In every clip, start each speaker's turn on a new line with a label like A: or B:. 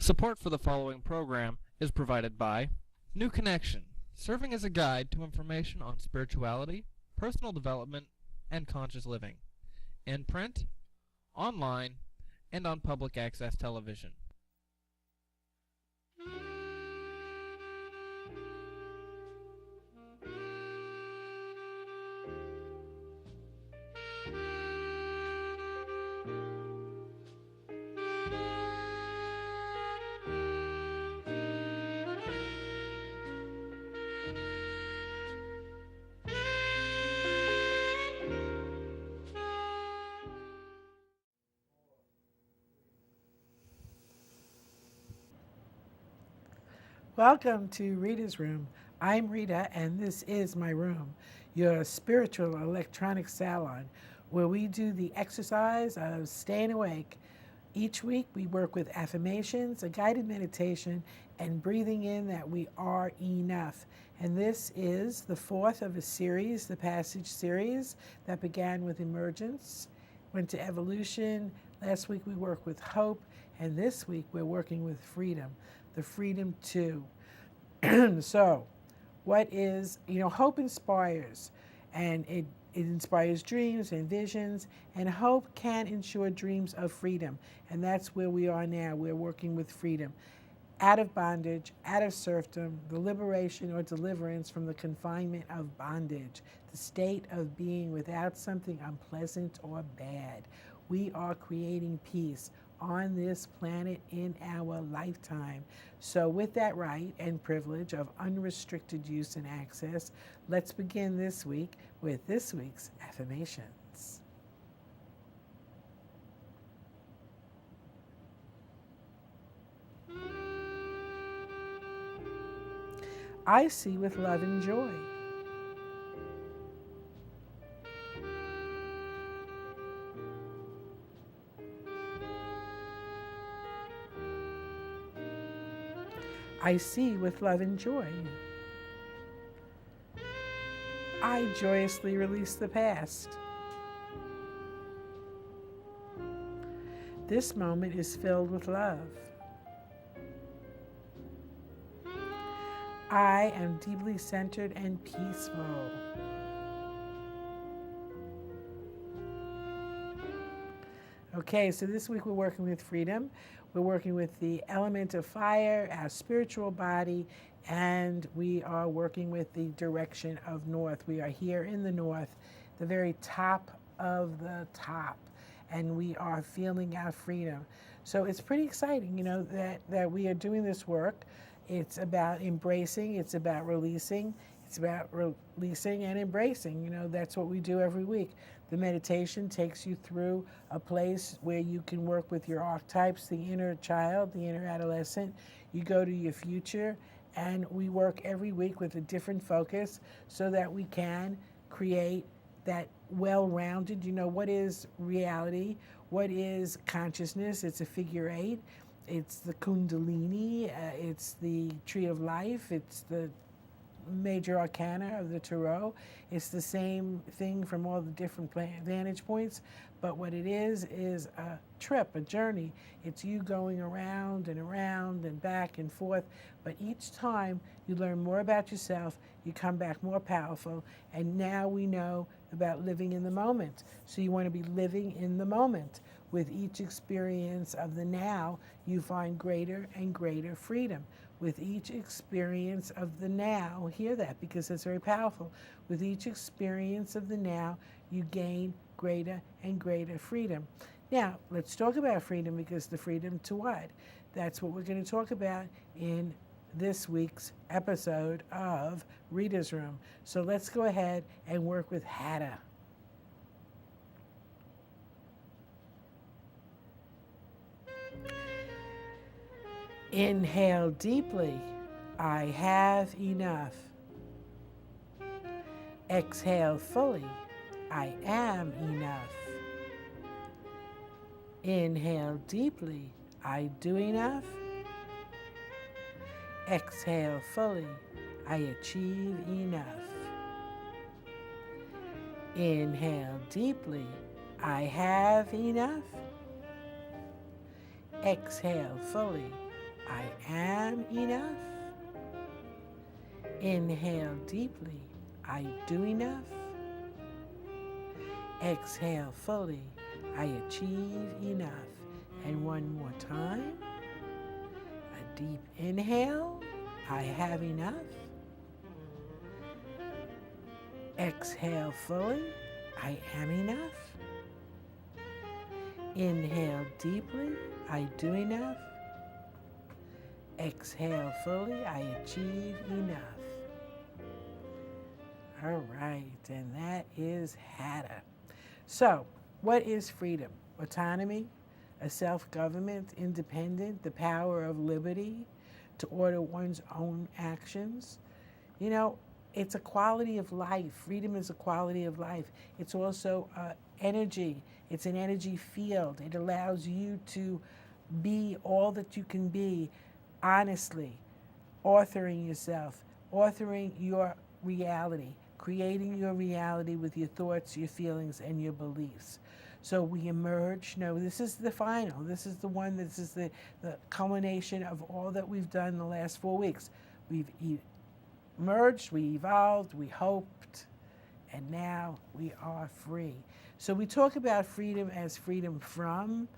A: Support for the following program is provided by New Connection, serving as a guide to information on spirituality, personal development, and conscious living, in print, online, and on public access television.
B: Welcome to Rita's Room. I'm Rita, and this is my room, your spiritual electronic salon, where we do the exercise of staying awake. Each week, we work with affirmations, a guided meditation, and breathing in that we are enough. And this is the fourth of a series, the Passage series, that began with emergence, went to evolution. Last week, we worked with hope, and this week, we're working with freedom. The freedom to. So, what is, hope inspires, and it inspires dreams and visions, and hope can ensure dreams of freedom. And that's where we are now. We're working with freedom. Out of bondage, out of serfdom, the liberation or deliverance from the confinement of bondage, the state of being without something unpleasant or bad. We are creating peace on this planet in our lifetime. So with that right and privilege of unrestricted use and access, let's begin this week with this week's affirmations. I see with love and joy. I see with love and joy. I joyously release the past. This moment is filled with love. I am deeply centered and peaceful. Okay, so this week we're working with freedom. We're working with the element of fire, our spiritual body, and we are working with the direction of north. We are here in the north, the very top of the top, and we are feeling our freedom. So it's pretty exciting, that we are doing this work. It's about embracing, it's about releasing, it's about releasing and embracing. That's what we do every week. The meditation takes you through a place where you can work with your archetypes, the inner child, the inner adolescent. You go to your future, and we work every week with a different focus so that we can create that well-rounded, what is reality, what is consciousness. It's a figure eight. It's the Kundalini, it's the Tree of Life, it's the major arcana of the Tarot. It's the same thing from all the different vantage points, but what it is a trip, a journey. It's you going around and back and forth, but each time you learn more about yourself, you come back more powerful, and now we know about living in the moment. So you want to be living in the moment. With each experience of the now, you find greater and greater freedom. With each experience of the now, hear that because it's very powerful. With each experience of the now, you gain greater and greater freedom. Now, let's talk about freedom, because the freedom to what? That's what we're going to talk about in this week's episode of Rita's Room. So let's go ahead and work with Hatha. Inhale deeply. I have enough. Exhale fully. I am enough. Inhale deeply. I do enough. Exhale fully. I achieve enough. Inhale deeply. I have enough. Exhale fully. I am enough. Inhale deeply. I do enough. Exhale fully. I achieve enough. And one more time. A deep inhale. I have enough. Exhale fully. I am enough. Inhale deeply. I do enough. Exhale fully. I achieve enough. All right, and that is Hada. So, what is freedom? Autonomy, a self-government, independent, the power of liberty to order one's own actions. You know, it's a quality of life. Freedom is a quality of life. It's also energy. It's an energy field. It allows you to be all that you can be honestly, authoring yourself, authoring your reality, creating your reality with your thoughts, your feelings, and your beliefs. So we emerge. No, this is the final. This is the one. This is the culmination of all that we've done in the last 4 weeks. We've emerged, we evolved, we hoped, and now we are free. So we talk about freedom as freedom from,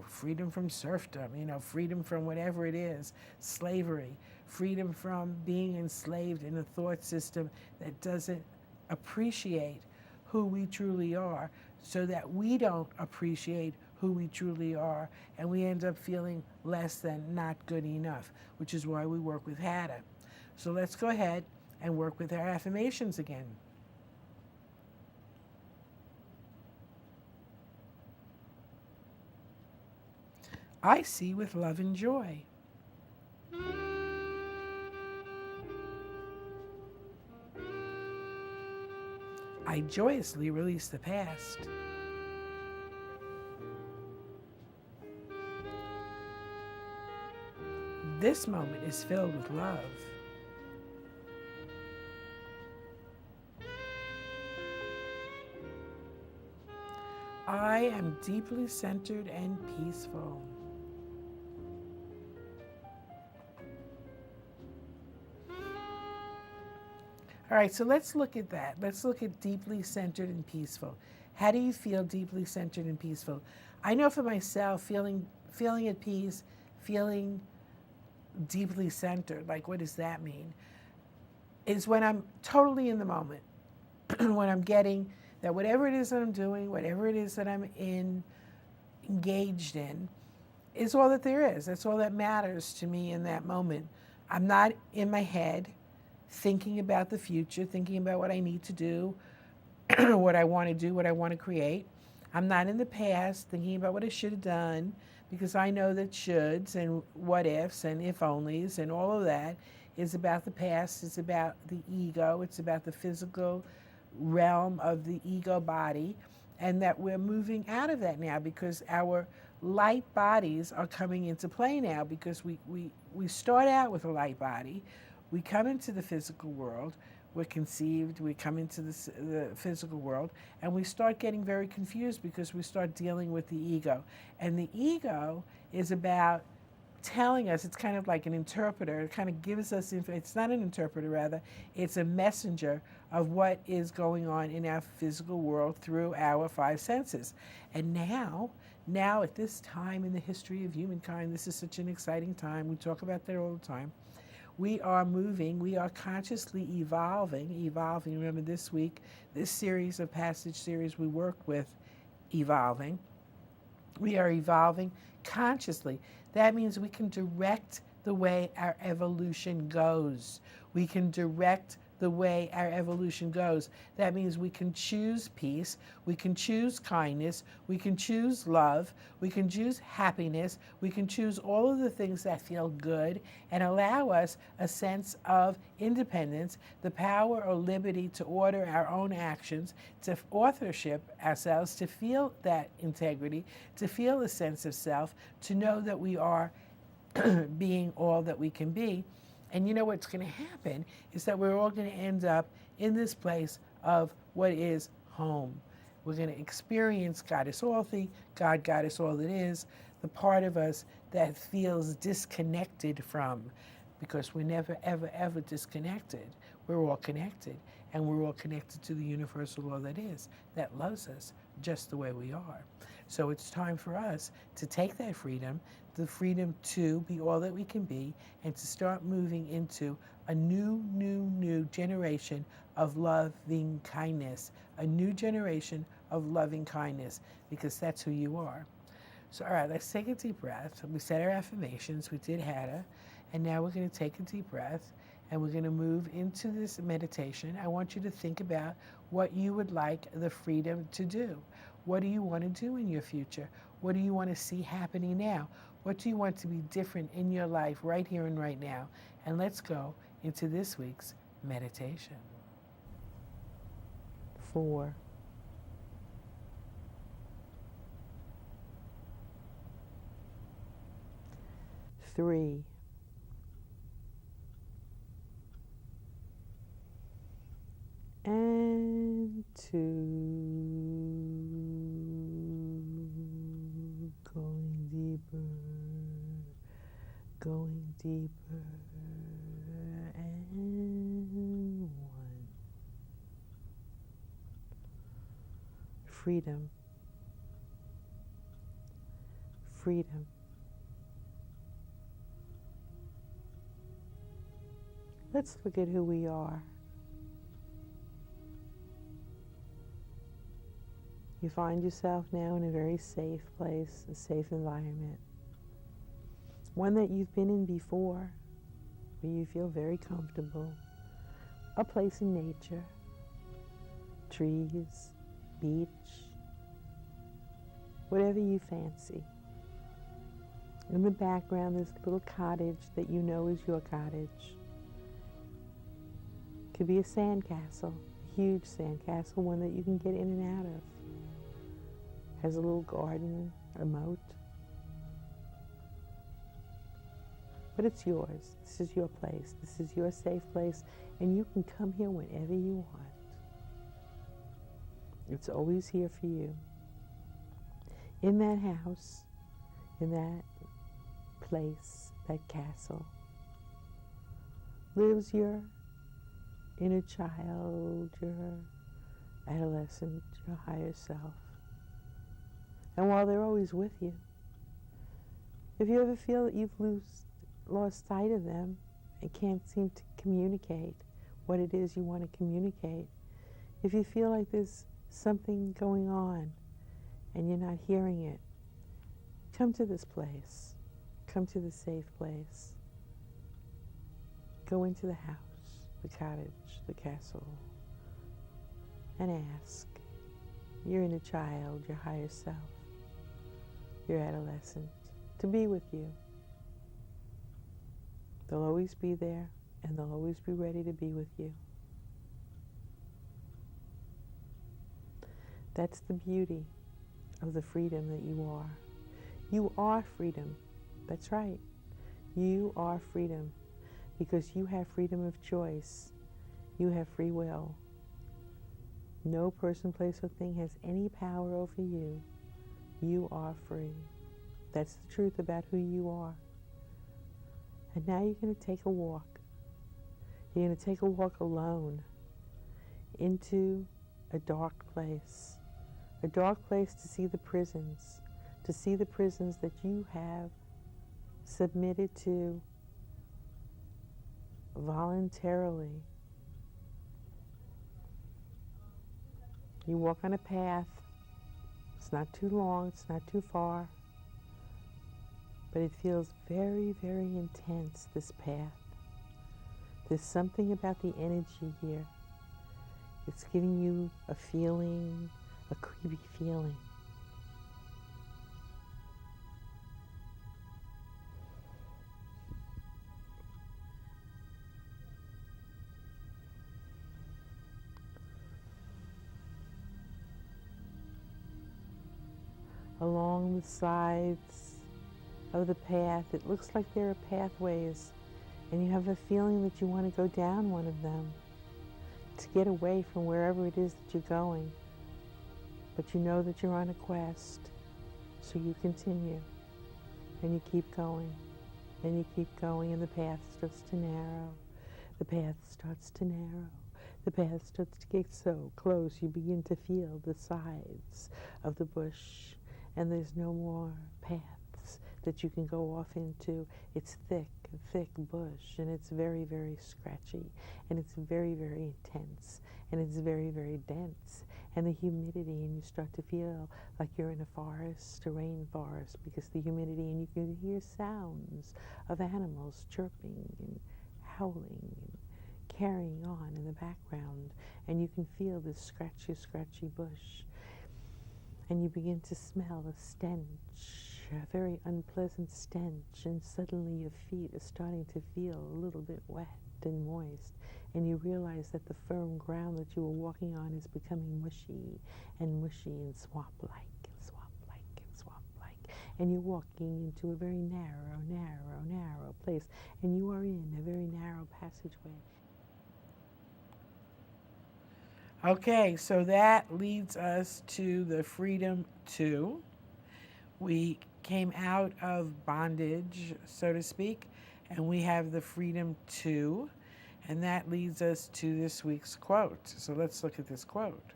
B: freedom from serfdom, freedom from whatever it is, slavery, freedom from being enslaved in a thought system that doesn't appreciate who we truly are, so that we don't appreciate who we truly are, and we end up feeling less than, not good enough, which is why we work with Hada. So let's go ahead and work with our affirmations again. I see with love and joy. I joyously release the past. This moment is filled with love. I am deeply centered and peaceful. All right, so let's look at that. Let's look at deeply centered and peaceful. How do you feel deeply centered and peaceful? I know for myself, feeling at peace, feeling deeply centered, like what does that mean? Is when I'm totally in the moment, when I'm getting that whatever it is that I'm doing, whatever it is that I'm engaged in, is all that there is. That's all that matters to me in that moment. I'm not in my head thinking about the future, thinking about what I need to do, what I want to do, what I want to create. I'm not in the past thinking about what I should have done, because I know that shoulds and what ifs and if onlys and all of that is about the past. It's about the ego. It's about the physical realm of the ego body, and that we're moving out of that now because our light bodies are coming into play now, because we start out with a light body. We come into the physical world, we're conceived, we come into the physical world, and we start getting very confused because we start dealing with the ego. And the ego is about telling us, it's kind of like an interpreter. It kind of gives us, it's not an interpreter rather, it's a messenger of what is going on in our physical world through our 5 senses. And now at this time in the history of humankind, this is such an exciting time. We talk about that all the time. We are moving, we are consciously evolving. Remember this week, this series of passage series, we work with evolving. We are evolving consciously. That means we can direct the way our evolution goes. We can direct the way our evolution goes. That means we can choose peace, we can choose kindness, we can choose love, we can choose happiness, we can choose all of the things that feel good and allow us a sense of independence, the power or liberty to order our own actions, to authorship ourselves, to feel that integrity, to feel a sense of self, to know that we are being all that we can be. And you know what's going to happen is that we're all going to end up in this place of what is home. We're going to experience God is all thing, God is all that is, the part of us that feels disconnected from, because we're never, ever, ever disconnected. We're all connected, and we're all connected to the universal law that is, that loves us just the way we are. So it's time for us to take that freedom, the freedom to be all that we can be, and to start moving into a new generation of loving kindness, a new generation of loving kindness, because that's who you are. So, all right, let's take a deep breath. We said our affirmations, we did Hatha, and now we're going to take a deep breath and we're going to move into this meditation. I want you to think about what you would like the freedom to do. What do you want to do in your future? What do you want to see happening now? What do you want to be different in your life right here and right now? And let's go into this week's meditation.
C: 4, 3, 2, going deeper, and 1. Freedom, freedom. Let's look at who we are. You find yourself now in a very safe place, a safe environment. One that you've been in before, where you feel very comfortable. A place in nature, trees, beach, whatever you fancy. In the background, there's a little cottage that you know is your cottage. Could be a sandcastle, a huge sandcastle, one that you can get in and out of. Has a little garden, a moat. But it's yours. This is your place. This is your safe place, and you can come here whenever you want. It's always here for you. In that house, in that place, that castle, lives your inner child, your adolescent, your higher self. And while they're always with you, if you ever feel that you've lost sight of them and can't seem to communicate what it is you want to communicate, if you feel like there's something going on and you're not hearing it, come to this place. Come to the safe place. Go into the house, the cottage, the castle, and ask your inner child, your higher self, your adolescent, to be with you. They'll always be there, and they'll always be ready to be with you. That's the beauty of the freedom that you are. You are freedom. That's right. You are freedom because you have freedom of choice. You have free will. No person, place, or thing has any power over you. You are free. That's the truth about who you are. And now you're going to take a walk. You're going to take a walk alone into a dark place. A dark place to see the prisons. To see the prisons that you have submitted to voluntarily. You walk on a path. It's not too long, it's not too far, but it feels very, very intense, this path. There's something about the energy here. It's giving you a feeling, a creepy feeling. Along the sides of the path, it looks like there are pathways, and you have a feeling that you want to go down one of them to get away from wherever it is that you're going. But you know that you're on a quest, so you continue. And you keep going, and you keep going, and the path starts to narrow. The path starts to narrow. The path starts to get so close, you begin to feel the sides of the bush, and there's no more paths that you can go off into. It's thick, thick bush, and it's very, very scratchy, and it's very, very intense, and it's very, very dense. And the humidity, and you start to feel like you're in a forest, a rainforest, because the humidity, and you can hear sounds of animals chirping and howling and carrying on in the background, and you can feel this scratchy, scratchy bush. And you begin to smell a stench, a very unpleasant stench, and suddenly your feet are starting to feel a little bit wet and moist, and you realize that the firm ground that you were walking on is becoming mushy and swamp-like and swamp-like and swamp-like, and you're walking into a very narrow, narrow, narrow place, and you are in a very narrow passageway.
B: Okay, so that leads us to the Freedom 2. We came out of bondage, so to speak, and we have the Freedom 2, and that leads us to this week's quote. So let's look at this quote.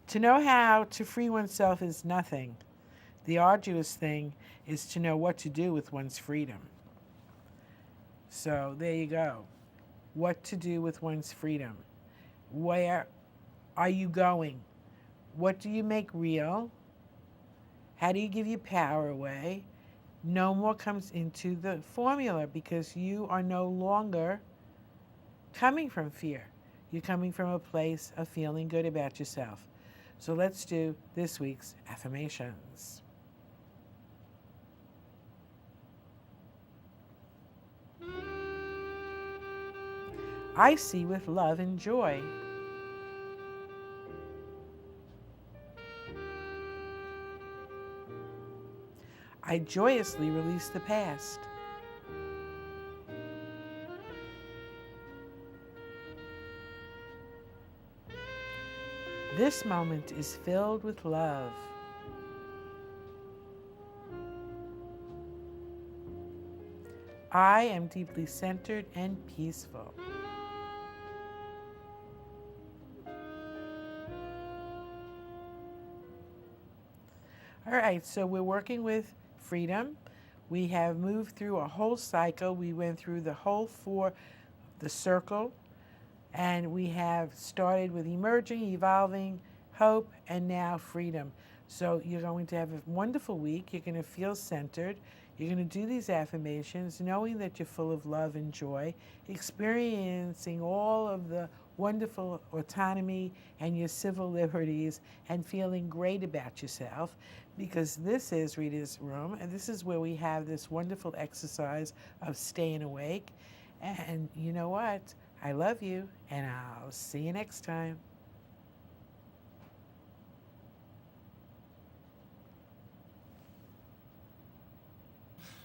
B: To know how to free oneself is nothing. The arduous thing is to know what to do with one's freedom. So there you go. What to do with one's freedom. Where are you going? What do you make real? How do you give your power away? No more comes into the formula because you are no longer coming from fear. You're coming from a place of feeling good about yourself. So let's do this week's affirmations. I see with love and joy. I joyously release the past. This moment is filled with love. I am deeply centered and peaceful. All right, so we're working with freedom. We have moved through a whole cycle. We went through the whole the circle, and we have started with emerging, evolving, hope, and now freedom. So you're going to have a wonderful week. You're going to feel centered. You're going to do these affirmations knowing that you're full of love and joy, experiencing all of the wonderful autonomy and your civil liberties, and feeling great about yourself, because this is Rita's room, and this is where we have this wonderful exercise of staying awake. And you know what? I love you, and I'll see you next time.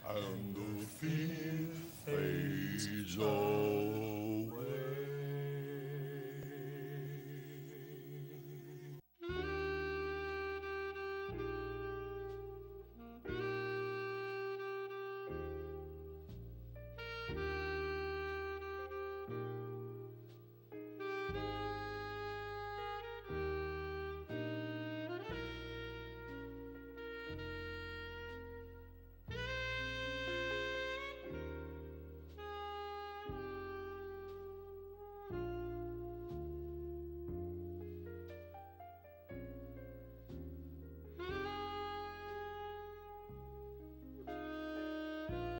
D: And the fear fades away.